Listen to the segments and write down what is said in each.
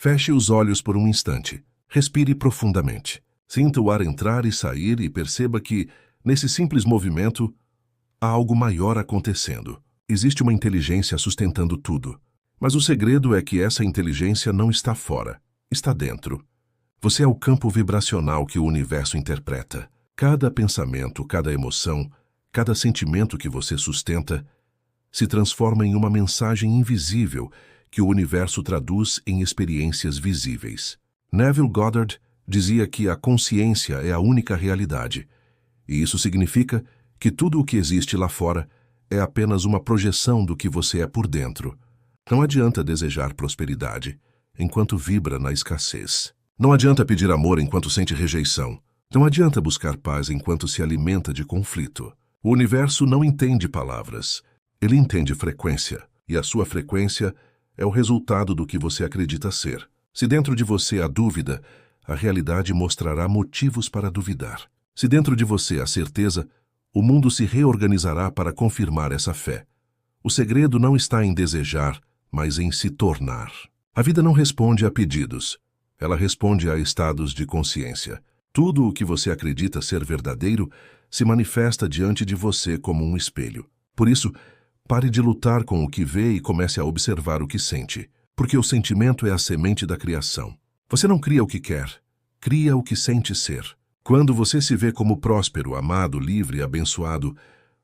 Feche os olhos por um instante. Respire profundamente. Sinta o ar entrar e sair e perceba que, nesse simples movimento, há algo maior acontecendo. Existe uma inteligência sustentando tudo. Mas o segredo é que essa inteligência não está fora, está dentro. Você é o campo vibracional que o universo interpreta. Cada pensamento, cada emoção, cada sentimento que você sustenta se transforma em uma mensagem invisível que o universo traduz em experiências visíveis. Neville Goddard dizia que a consciência é a única realidade, e isso significa que tudo o que existe lá fora é apenas uma projeção do que você é por dentro. Não adianta desejar prosperidade enquanto vibra na escassez. Não adianta pedir amor enquanto sente rejeição. Não adianta buscar paz enquanto se alimenta de conflito. O universo não entende palavras. Ele entende frequência, e a sua frequência é o resultado do que você acredita ser. Se dentro de você há dúvida, a realidade mostrará motivos para duvidar. Se dentro de você há certeza, o mundo se reorganizará para confirmar essa fé. O segredo não está em desejar, mas em se tornar. A vida não responde a pedidos. Ela responde a estados de consciência. Tudo o que você acredita ser verdadeiro se manifesta diante de você como um espelho. Por isso, pare de lutar com o que vê e comece a observar o que sente, porque o sentimento é a semente da criação. Você não cria o que quer, cria o que sente ser. Quando você se vê como próspero, amado, livre e abençoado,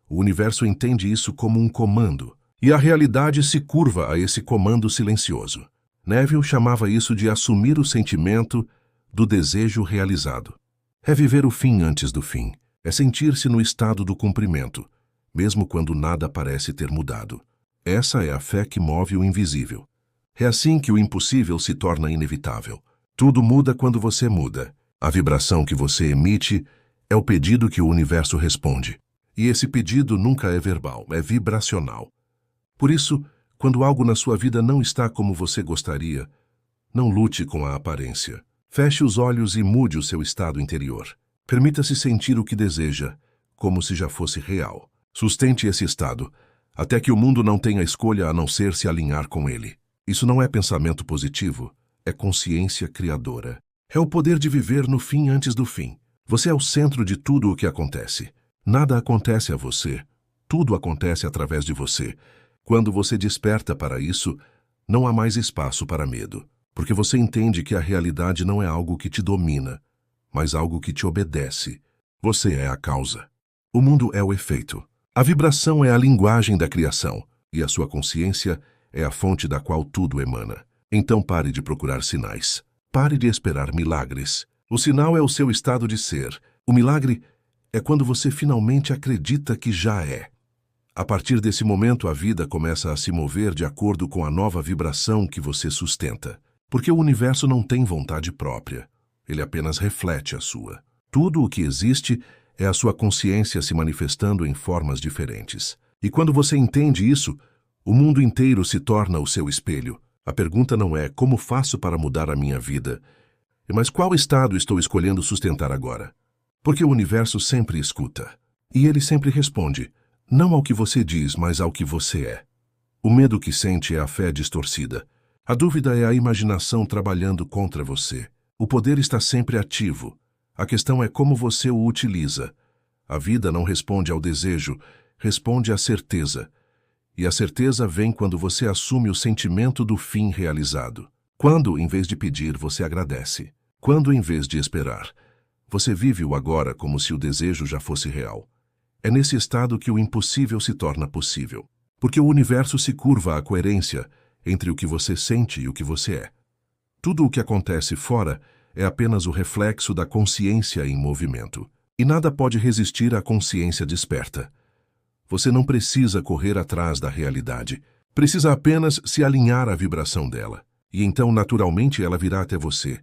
o universo entende isso como um comando, e a realidade se curva a esse comando silencioso. Neville chamava isso de assumir o sentimento do desejo realizado. É viver o fim antes do fim, é sentir-se no estado do cumprimento, mesmo quando nada parece ter mudado. Essa é a fé que move o invisível. É assim que o impossível se torna inevitável. Tudo muda quando você muda. A vibração que você emite é o pedido que o universo responde. E esse pedido nunca é verbal, é vibracional. Por isso, quando algo na sua vida não está como você gostaria, não lute com a aparência. Feche os olhos e mude o seu estado interior. Permita-se sentir o que deseja, como se já fosse real. Sustente esse estado, até que o mundo não tenha escolha a não ser se alinhar com ele. Isso não é pensamento positivo, é consciência criadora. É o poder de viver no fim antes do fim. Você é o centro de tudo o que acontece. Nada acontece a você, tudo acontece através de você. Quando você desperta para isso, não há mais espaço para medo, porque você entende que a realidade não é algo que te domina, mas algo que te obedece. Você é a causa. O mundo é o efeito. A vibração é a linguagem da criação, e a sua consciência é a fonte da qual tudo emana. Então pare de procurar sinais. Pare de esperar milagres. O sinal é o seu estado de ser. O milagre é quando você finalmente acredita que já é. A partir desse momento, a vida começa a se mover de acordo com a nova vibração que você sustenta. Porque o universo não tem vontade própria. Ele apenas reflete a sua. Tudo o que existe é a sua consciência se manifestando em formas diferentes. E quando você entende isso, o mundo inteiro se torna o seu espelho. A pergunta não é como faço para mudar a minha vida, mas qual estado estou escolhendo sustentar agora? Porque o universo sempre escuta. E ele sempre responde, não ao que você diz, mas ao que você é. O medo que sente é a fé distorcida. A dúvida é a imaginação trabalhando contra você. O poder está sempre ativo. A questão é como você o utiliza. A vida não responde ao desejo, responde à certeza. E a certeza vem quando você assume o sentimento do fim realizado. Quando, em vez de pedir, você agradece. Quando, em vez de esperar, você vive o agora como se o desejo já fosse real. É nesse estado que o impossível se torna possível. Porque o universo se curva à coerência entre o que você sente e o que você é. Tudo o que acontece fora é apenas o reflexo da consciência em movimento. E nada pode resistir à consciência desperta. Você não precisa correr atrás da realidade. Precisa apenas se alinhar à vibração dela. E então, naturalmente, ela virá até você.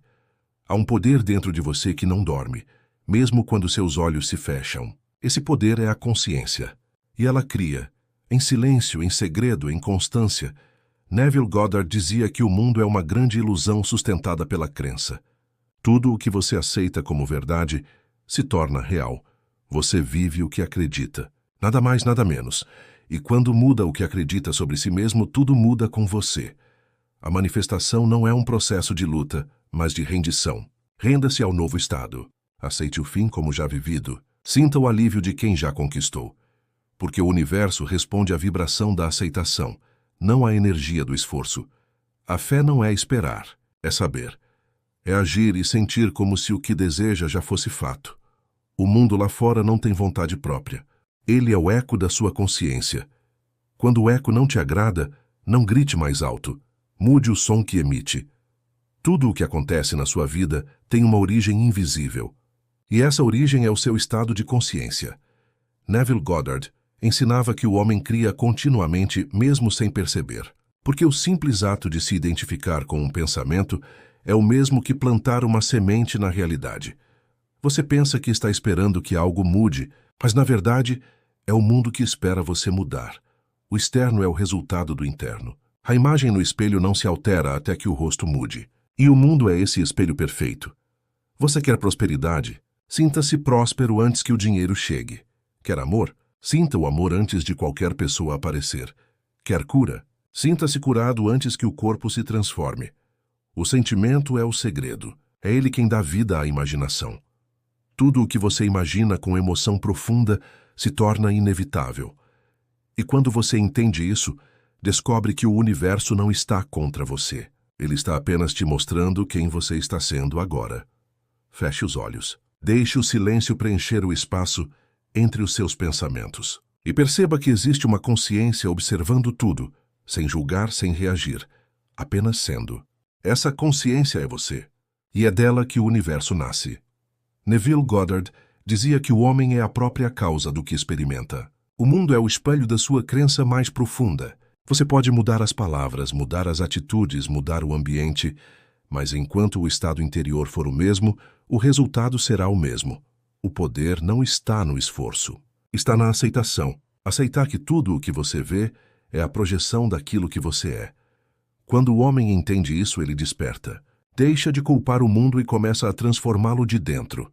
Há um poder dentro de você que não dorme, mesmo quando seus olhos se fecham. Esse poder é a consciência. E ela cria, em silêncio, em segredo, em constância. Neville Goddard dizia que o mundo é uma grande ilusão sustentada pela crença. Tudo o que você aceita como verdade se torna real. Você vive o que acredita. Nada mais, nada menos. E quando muda o que acredita sobre si mesmo, tudo muda com você. A manifestação não é um processo de luta, mas de rendição. Renda-se ao novo estado. Aceite o fim como já vivido. Sinta o alívio de quem já conquistou. Porque o universo responde à vibração da aceitação, não à energia do esforço. A fé não é esperar, é saber. É agir e sentir como se o que deseja já fosse fato. O mundo lá fora não tem vontade própria. Ele é o eco da sua consciência. Quando o eco não te agrada, não grite mais alto. Mude o som que emite. Tudo o que acontece na sua vida tem uma origem invisível. E essa origem é o seu estado de consciência. Neville Goddard ensinava que o homem cria continuamente mesmo sem perceber. Porque o simples ato de se identificar com um pensamento é o mesmo que plantar uma semente na realidade. Você pensa que está esperando que algo mude, mas na verdade é o mundo que espera você mudar. O externo é o resultado do interno. A imagem no espelho não se altera até que o rosto mude. E o mundo é esse espelho perfeito. Você quer prosperidade? Sinta-se próspero antes que o dinheiro chegue. Quer amor? Sinta o amor antes de qualquer pessoa aparecer. Quer cura? Sinta-se curado antes que o corpo se transforme. O sentimento é o segredo. É ele quem dá vida à imaginação. Tudo o que você imagina com emoção profunda se torna inevitável. E quando você entende isso, descobre que o universo não está contra você. Ele está apenas te mostrando quem você está sendo agora. Feche os olhos. Deixe o silêncio preencher o espaço entre os seus pensamentos. E perceba que existe uma consciência observando tudo, sem julgar, sem reagir, apenas sendo. Essa consciência é você, e é dela que o universo nasce. Neville Goddard dizia que o homem é a própria causa do que experimenta. O mundo é o espelho da sua crença mais profunda. Você pode mudar as palavras, mudar as atitudes, mudar o ambiente, mas enquanto o estado interior for o mesmo, o resultado será o mesmo. O poder não está no esforço. Está na aceitação. Aceitar que tudo o que você vê é a projeção daquilo que você é. Quando o homem entende isso, ele desperta. Deixa de culpar o mundo e começa a transformá-lo de dentro.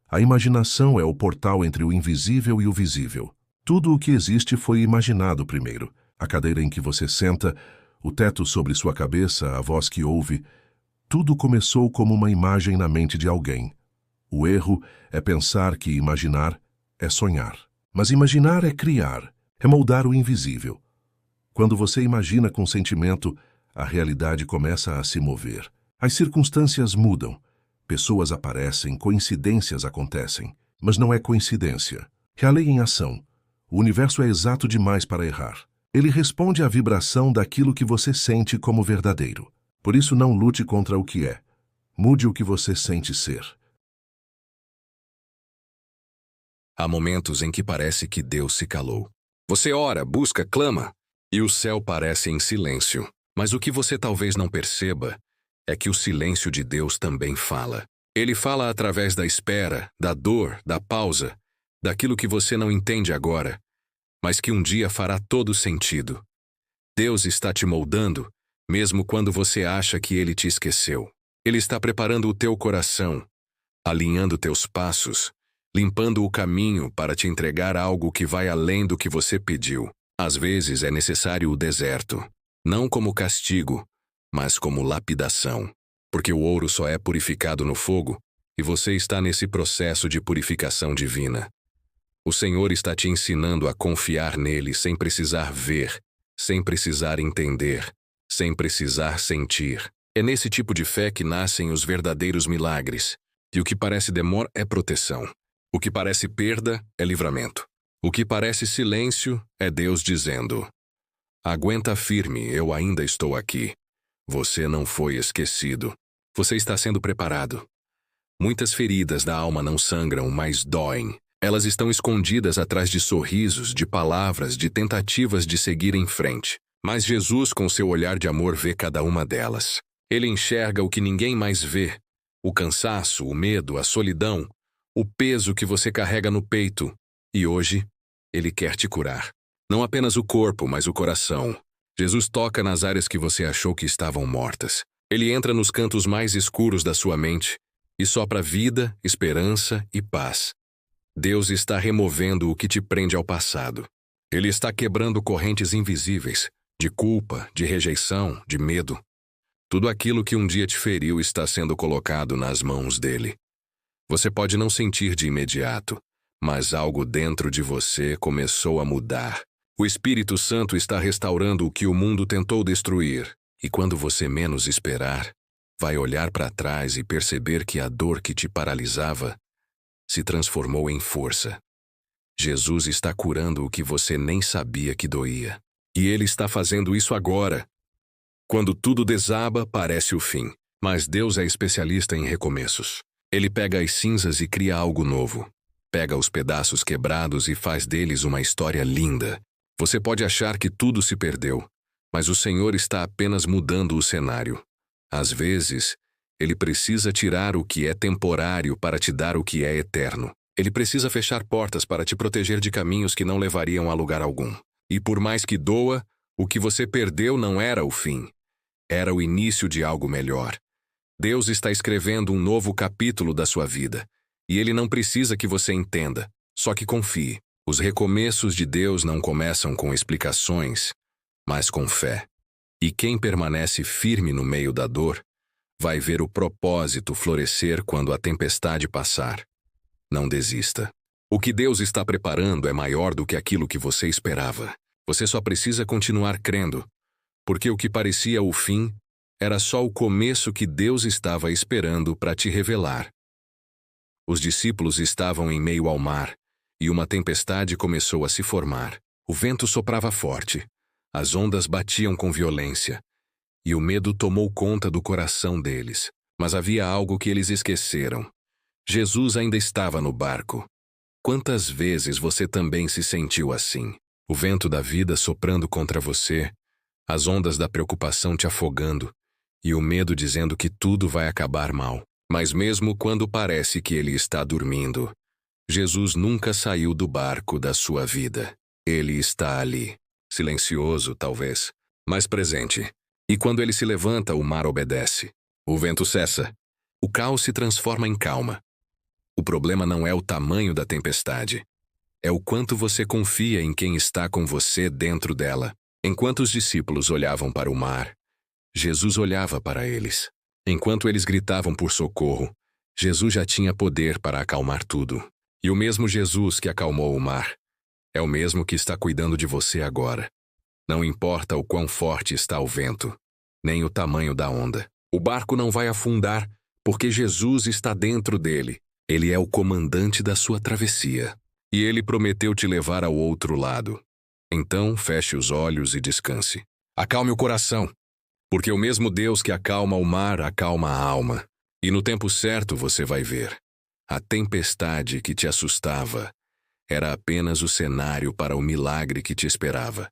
A imaginação é o portal entre o invisível e o visível. Tudo o que existe foi imaginado primeiro. A cadeira em que você senta, o teto sobre sua cabeça, a voz que ouve. Tudo começou como uma imagem na mente de alguém. O erro é pensar que imaginar é sonhar. Mas imaginar é criar, é moldar o invisível. Quando você imagina com sentimento, a realidade começa a se mover. As circunstâncias mudam. Pessoas aparecem, coincidências acontecem. Mas não é coincidência. É a lei em ação. O universo é exato demais para errar. Ele responde à vibração daquilo que você sente como verdadeiro. Por isso não lute contra o que é. Mude o que você sente ser. Há momentos em que parece que Deus se calou. Você ora, busca, clama, e o céu parece em silêncio. Mas o que você talvez não perceba é que o silêncio de Deus também fala. Ele fala através da espera, da dor, da pausa, daquilo que você não entende agora, mas que um dia fará todo sentido. Deus está te moldando, mesmo quando você acha que Ele te esqueceu. Ele está preparando o teu coração, alinhando teus passos, limpando o caminho para te entregar algo que vai além do que você pediu. Às vezes é necessário o deserto, não como castigo, mas como lapidação. Porque o ouro só é purificado no fogo, e você está nesse processo de purificação divina. O Senhor está te ensinando a confiar nele sem precisar ver, sem precisar entender, sem precisar sentir. É nesse tipo de fé que nascem os verdadeiros milagres. E o que parece demora é proteção. O que parece perda é livramento. O que parece silêncio é Deus dizendo: aguenta firme, eu ainda estou aqui. Você não foi esquecido. Você está sendo preparado. Muitas feridas da alma não sangram, mas doem. Elas estão escondidas atrás de sorrisos, de palavras, de tentativas de seguir em frente. Mas Jesus, com seu olhar de amor, vê cada uma delas. Ele enxerga o que ninguém mais vê. O cansaço, o medo, a solidão, o peso que você carrega no peito. E hoje, Ele quer te curar. Não apenas o corpo, mas o coração. Jesus toca nas áreas que você achou que estavam mortas. Ele entra nos cantos mais escuros da sua mente e sopra vida, esperança e paz. Deus está removendo o que te prende ao passado. Ele está quebrando correntes invisíveis, de culpa, de rejeição, de medo. Tudo aquilo que um dia te feriu está sendo colocado nas mãos dele. Você pode não sentir de imediato, mas algo dentro de você começou a mudar. O Espírito Santo está restaurando o que o mundo tentou destruir. E quando você menos esperar, vai olhar para trás e perceber que a dor que te paralisava se transformou em força. Jesus está curando o que você nem sabia que doía. E Ele está fazendo isso agora. Quando tudo desaba, parece o fim. Mas Deus é especialista em recomeços. Ele pega as cinzas e cria algo novo. Pega os pedaços quebrados e faz deles uma história linda. Você pode achar que tudo se perdeu, mas o Senhor está apenas mudando o cenário. Às vezes, Ele precisa tirar o que é temporário para te dar o que é eterno. Ele precisa fechar portas para te proteger de caminhos que não levariam a lugar algum. E por mais que doa, o que você perdeu não era o fim. Era o início de algo melhor. Deus está escrevendo um novo capítulo da sua vida. E Ele não precisa que você entenda, só que confie. Os recomeços de Deus não começam com explicações, mas com fé. E quem permanece firme no meio da dor, vai ver o propósito florescer quando a tempestade passar. Não desista. O que Deus está preparando é maior do que aquilo que você esperava. Você só precisa continuar crendo, porque o que parecia o fim era só o começo que Deus estava esperando para te revelar. Os discípulos estavam em meio ao mar, e uma tempestade começou a se formar. O vento soprava forte, as ondas batiam com violência, e o medo tomou conta do coração deles. Mas havia algo que eles esqueceram. Jesus ainda estava no barco. Quantas vezes você também se sentiu assim? O vento da vida soprando contra você, as ondas da preocupação te afogando, e o medo dizendo que tudo vai acabar mal. Mas mesmo quando parece que ele está dormindo, Jesus nunca saiu do barco da sua vida. Ele está ali, silencioso talvez, mas presente. E quando ele se levanta, o mar obedece. O vento cessa. O caos se transforma em calma. O problema não é o tamanho da tempestade. É o quanto você confia em quem está com você dentro dela. Enquanto os discípulos olhavam para o mar, Jesus olhava para eles. Enquanto eles gritavam por socorro, Jesus já tinha poder para acalmar tudo. E o mesmo Jesus que acalmou o mar é o mesmo que está cuidando de você agora. Não importa o quão forte está o vento, nem o tamanho da onda. O barco não vai afundar, porque Jesus está dentro dele. Ele é o comandante da sua travessia. E ele prometeu te levar ao outro lado. Então, feche os olhos e descanse. Acalme o coração, porque o mesmo Deus que acalma o mar acalma a alma. E no tempo certo você vai ver. A tempestade que te assustava era apenas o cenário para o milagre que te esperava.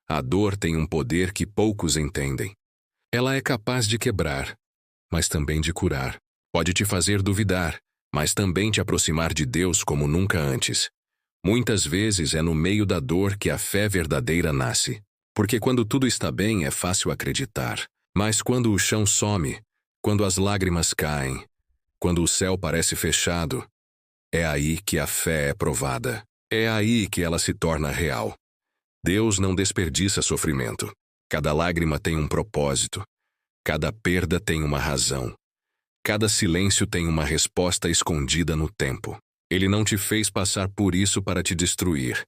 A dor tem um poder que poucos entendem. Ela é capaz de quebrar, mas também de curar. Pode te fazer duvidar, mas também te aproximar de Deus como nunca antes. Muitas vezes é no meio da dor que a fé verdadeira nasce. Porque quando tudo está bem é fácil acreditar. Mas quando o chão some, quando as lágrimas caem, quando o céu parece fechado, é aí que a fé é provada. É aí que ela se torna real. Deus não desperdiça sofrimento. Cada lágrima tem um propósito. Cada perda tem uma razão. Cada silêncio tem uma resposta escondida no tempo. Ele não te fez passar por isso para te destruir,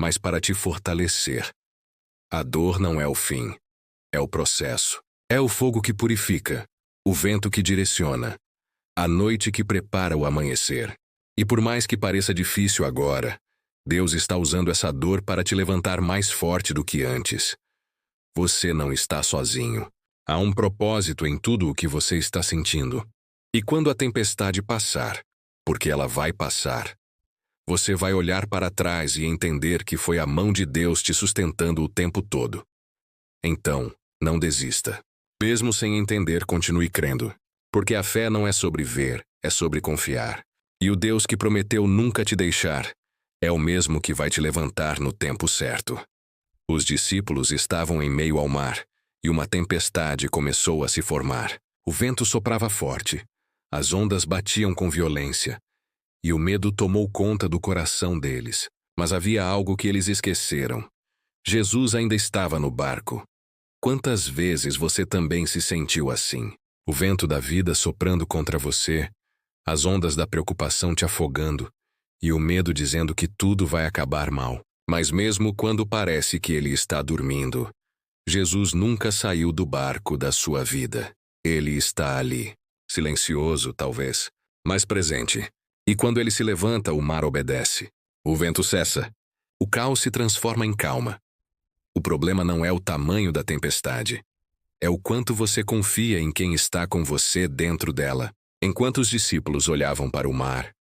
mas para te fortalecer. A dor não é o fim. É o processo. É o fogo que purifica, o vento que direciona, a noite que prepara o amanhecer. E por mais que pareça difícil agora, Deus está usando essa dor para te levantar mais forte do que antes. Você não está sozinho. Há um propósito em tudo o que você está sentindo. E quando a tempestade passar, porque ela vai passar, você vai olhar para trás e entender que foi a mão de Deus te sustentando o tempo todo. Então, não desista. Mesmo sem entender, continue crendo. Porque a fé não é sobre ver, é sobre confiar. E o Deus que prometeu nunca te deixar é o mesmo que vai te levantar no tempo certo. Os discípulos estavam em meio ao mar, e uma tempestade começou a se formar. O vento soprava forte, as ondas batiam com violência, e o medo tomou conta do coração deles. Mas havia algo que eles esqueceram. Jesus ainda estava no barco. Quantas vezes você também se sentiu assim? O vento da vida soprando contra você, as ondas da preocupação te afogando e o medo dizendo que tudo vai acabar mal. Mas mesmo quando parece que ele está dormindo, Jesus nunca saiu do barco da sua vida. Ele está ali, silencioso talvez, mas presente. E quando ele se levanta, o mar obedece. O vento cessa. O caos se transforma em calma. O problema não é o tamanho da tempestade. É o quanto você confia em quem está com você dentro dela. Enquanto os discípulos olhavam para o mar,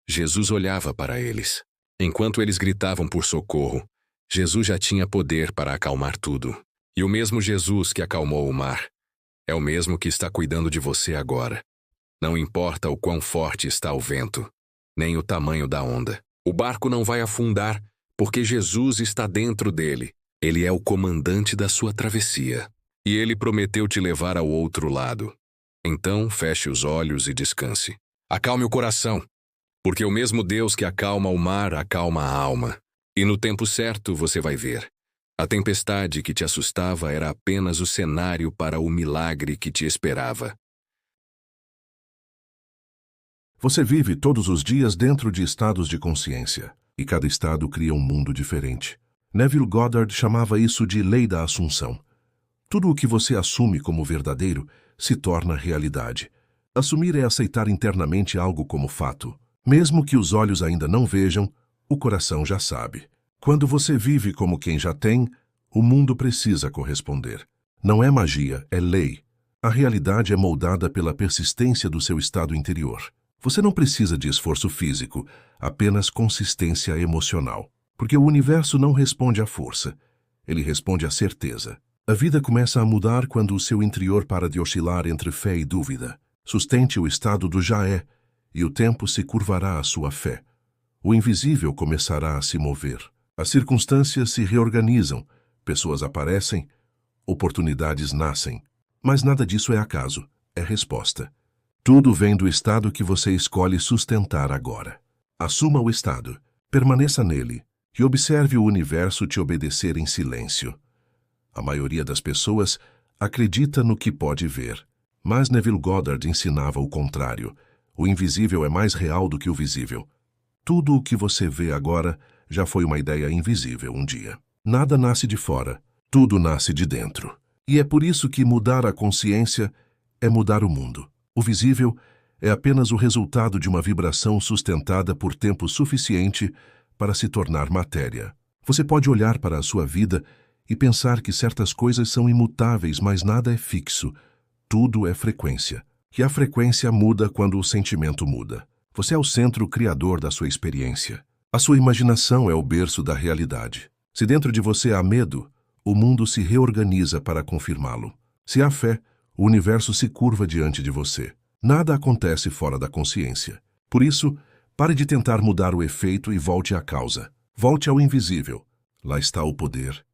Jesus olhava para eles. Enquanto eles gritavam por socorro, Jesus já tinha poder para acalmar tudo. E o mesmo Jesus que acalmou o mar é o mesmo que está cuidando de você agora. Não importa o quão forte está o vento, nem o tamanho da onda. O barco não vai afundar, porque Jesus está dentro dele. Ele é o comandante da sua travessia. E ele prometeu te levar ao outro lado. Então, feche os olhos e descanse. Acalme o coração, porque o mesmo Deus que acalma o mar acalma a alma. E no tempo certo você vai ver. A tempestade que te assustava era apenas o cenário para o milagre que te esperava. Você vive todos os dias dentro de estados de consciência, e cada estado cria um mundo diferente. Neville Goddard chamava isso de lei da assunção. Tudo o que você assume como verdadeiro se torna realidade. Assumir é aceitar internamente algo como fato. Mesmo que os olhos ainda não vejam, o coração já sabe. Quando você vive como quem já tem, o mundo precisa corresponder. Não é magia, é lei. A realidade é moldada pela persistência do seu estado interior. Você não precisa de esforço físico, apenas consistência emocional. Porque o universo não responde à força, ele responde à certeza. A vida começa a mudar quando o seu interior para de oscilar entre fé e dúvida. Sustente o estado do já é, e o tempo se curvará à sua fé. O invisível começará a se mover. As circunstâncias se reorganizam, pessoas aparecem, oportunidades nascem. Mas nada disso é acaso, é resposta. Tudo vem do estado que você escolhe sustentar agora. Assuma o estado, permaneça nele e observe o universo te obedecer em silêncio. A maioria das pessoas acredita no que pode ver, mas Neville Goddard ensinava o contrário. O invisível é mais real do que o visível. Tudo o que você vê agora já foi uma ideia invisível um dia. Nada nasce de fora, tudo nasce de dentro. E é por isso que mudar a consciência é mudar o mundo. O visível é apenas o resultado de uma vibração sustentada por tempo suficiente para se tornar matéria. Você pode olhar para a sua vida e pensar que certas coisas são imutáveis, mas nada é fixo. Tudo é frequência. E a frequência muda quando o sentimento muda. Você é o centro criador da sua experiência. A sua imaginação é o berço da realidade. Se dentro de você há medo, o mundo se reorganiza para confirmá-lo. Se há fé, o universo se curva diante de você. Nada acontece fora da consciência. Por isso, pare de tentar mudar o efeito e volte à causa. Volte ao invisível. Lá está o poder.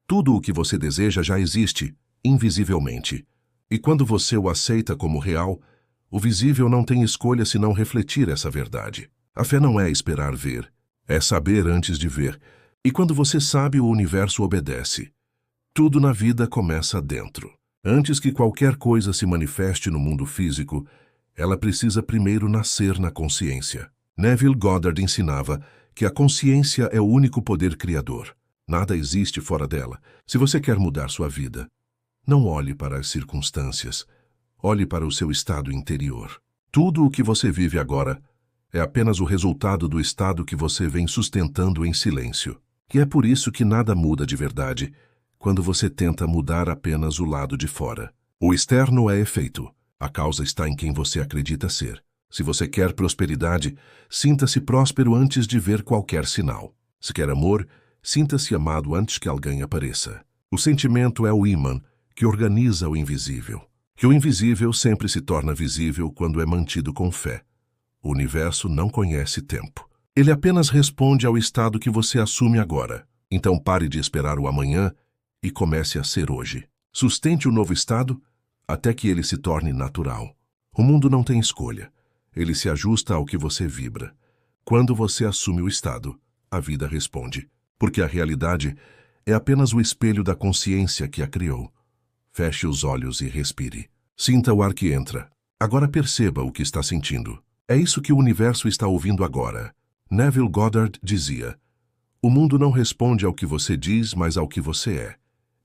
Tudo o que você deseja já existe, invisivelmente. E quando você o aceita como real, o visível não tem escolha senão refletir essa verdade. A fé não é esperar ver, é saber antes de ver. E quando você sabe, o universo obedece. Tudo na vida começa dentro. Antes que qualquer coisa se manifeste no mundo físico, ela precisa primeiro nascer na consciência. Neville Goddard ensinava que a consciência é o único poder criador. Nada existe fora dela. Se você quer mudar sua vida, não olhe para as circunstâncias. Olhe para o seu estado interior. Tudo o que você vive agora é apenas o resultado do estado que você vem sustentando em silêncio. E é por isso que nada muda de verdade quando você tenta mudar apenas o lado de fora. O externo é efeito. A causa está em quem você acredita ser. Se você quer prosperidade, sinta-se próspero antes de ver qualquer sinal. Se quer amor, sinta-se amado antes que alguém apareça. O sentimento é o ímã que organiza o invisível. Que o invisível sempre se torna visível quando é mantido com fé. O universo não conhece tempo. Ele apenas responde ao estado que você assume agora. Então pare de esperar o amanhã e comece a ser hoje. Sustente o novo estado até que ele se torne natural. O mundo não tem escolha. Ele se ajusta ao que você vibra. Quando você assume o estado, a vida responde. Porque a realidade é apenas o espelho da consciência que a criou. Feche os olhos e respire. Sinta o ar que entra. Agora perceba o que está sentindo. É isso que o universo está ouvindo agora. Neville Goddard dizia: o mundo não responde ao que você diz, mas ao que você é.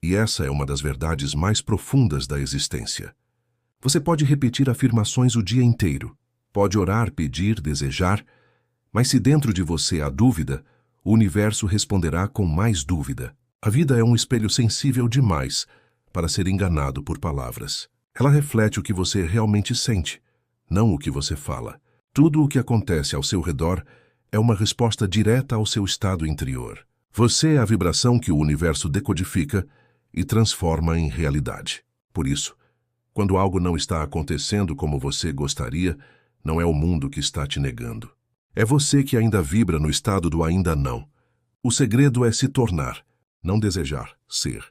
E essa é uma das verdades mais profundas da existência. Você pode repetir afirmações o dia inteiro. Pode orar, pedir, desejar. Mas se dentro de você há dúvida, o universo responderá com mais dúvida. A vida é um espelho sensível demais para ser enganado por palavras. Ela reflete o que você realmente sente, não o que você fala. Tudo o que acontece ao seu redor é uma resposta direta ao seu estado interior. Você é a vibração que o universo decodifica e transforma em realidade. Por isso, quando algo não está acontecendo como você gostaria, não é o mundo que está te negando. É você que ainda vibra no estado do ainda não. O segredo é se tornar, não desejar, ser.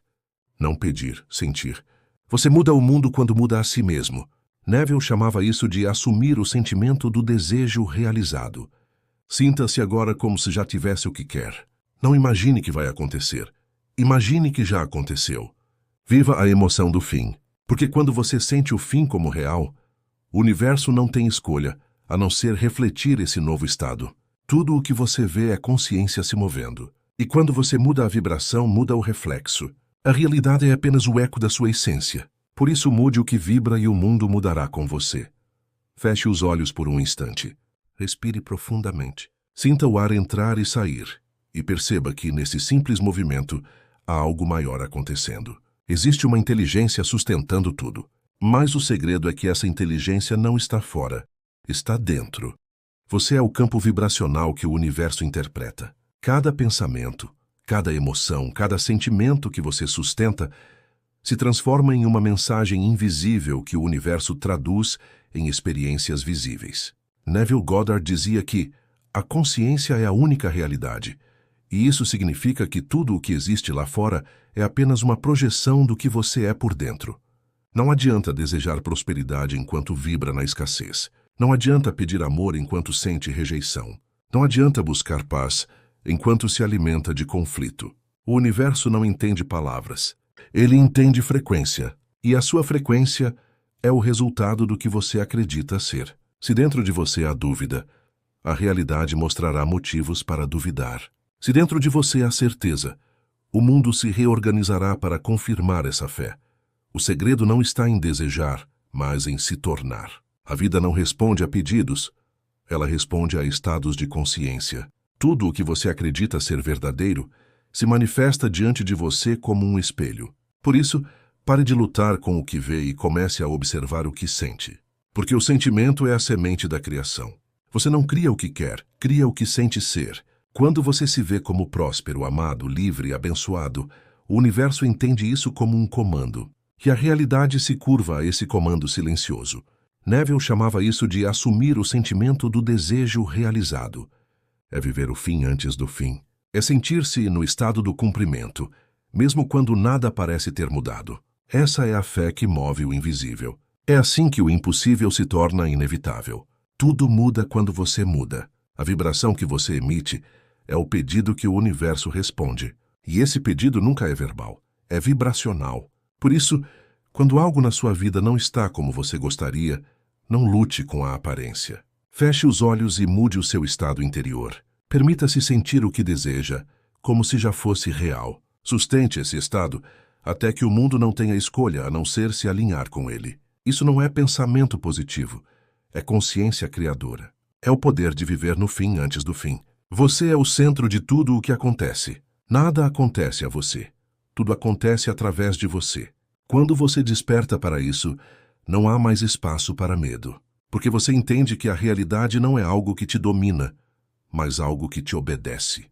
Não pedir, sentir. Você muda o mundo quando muda a si mesmo. Neville chamava isso de assumir o sentimento do desejo realizado. Sinta-se agora como se já tivesse o que quer. Não imagine que vai acontecer. Imagine que já aconteceu. Viva a emoção do fim. Porque quando você sente o fim como real, o universo não tem escolha, a não ser refletir esse novo estado. Tudo o que você vê é consciência se movendo. E quando você muda a vibração, muda o reflexo. A realidade é apenas o eco da sua essência. Por isso mude o que vibra e o mundo mudará com você. Feche os olhos por um instante. Respire profundamente. Sinta o ar entrar e sair. E perceba que, nesse simples movimento, há algo maior acontecendo. Existe uma inteligência sustentando tudo. Mas o segredo é que essa inteligência não está fora. Está dentro. Você é o campo vibracional que o universo interpreta. Cada pensamento, cada emoção, cada sentimento que você sustenta se transforma em uma mensagem invisível que o universo traduz em experiências visíveis. Neville Goddard dizia que a consciência é a única realidade, e isso significa que tudo o que existe lá fora é apenas uma projeção do que você é por dentro. Não adianta desejar prosperidade enquanto vibra na escassez. Não adianta pedir amor enquanto sente rejeição. Não adianta buscar paz enquanto se alimenta de conflito. O universo não entende palavras. Ele entende frequência. E a sua frequência é o resultado do que você acredita ser. Se dentro de você há dúvida, a realidade mostrará motivos para duvidar. Se dentro de você há certeza, o mundo se reorganizará para confirmar essa fé. O segredo não está em desejar, mas em se tornar. A vida não responde a pedidos, ela responde a estados de consciência. Tudo o que você acredita ser verdadeiro se manifesta diante de você como um espelho. Por isso, pare de lutar com o que vê e comece a observar o que sente. Porque o sentimento é a semente da criação. Você não cria o que quer, cria o que sente ser. Quando você se vê como próspero, amado, livre, abençoado, o universo entende isso como um comando. E a realidade se curva a esse comando silencioso. Neville chamava isso de assumir o sentimento do desejo realizado. É viver o fim antes do fim. É sentir-se no estado do cumprimento, mesmo quando nada parece ter mudado. Essa é a fé que move o invisível. É assim que o impossível se torna inevitável. Tudo muda quando você muda. A vibração que você emite é o pedido que o universo responde. E esse pedido nunca é verbal, é vibracional. Por isso, quando algo na sua vida não está como você gostaria, não lute com a aparência. Feche os olhos e mude o seu estado interior. Permita-se sentir o que deseja, como se já fosse real. Sustente esse estado até que o mundo não tenha escolha a não ser se alinhar com ele. Isso não é pensamento positivo, é consciência criadora. É o poder de viver no fim antes do fim. Você é o centro de tudo o que acontece. Nada acontece a você. Tudo acontece através de você. Quando você desperta para isso, não há mais espaço para medo. Porque você entende que a realidade não é algo que te domina, mas algo que te obedece.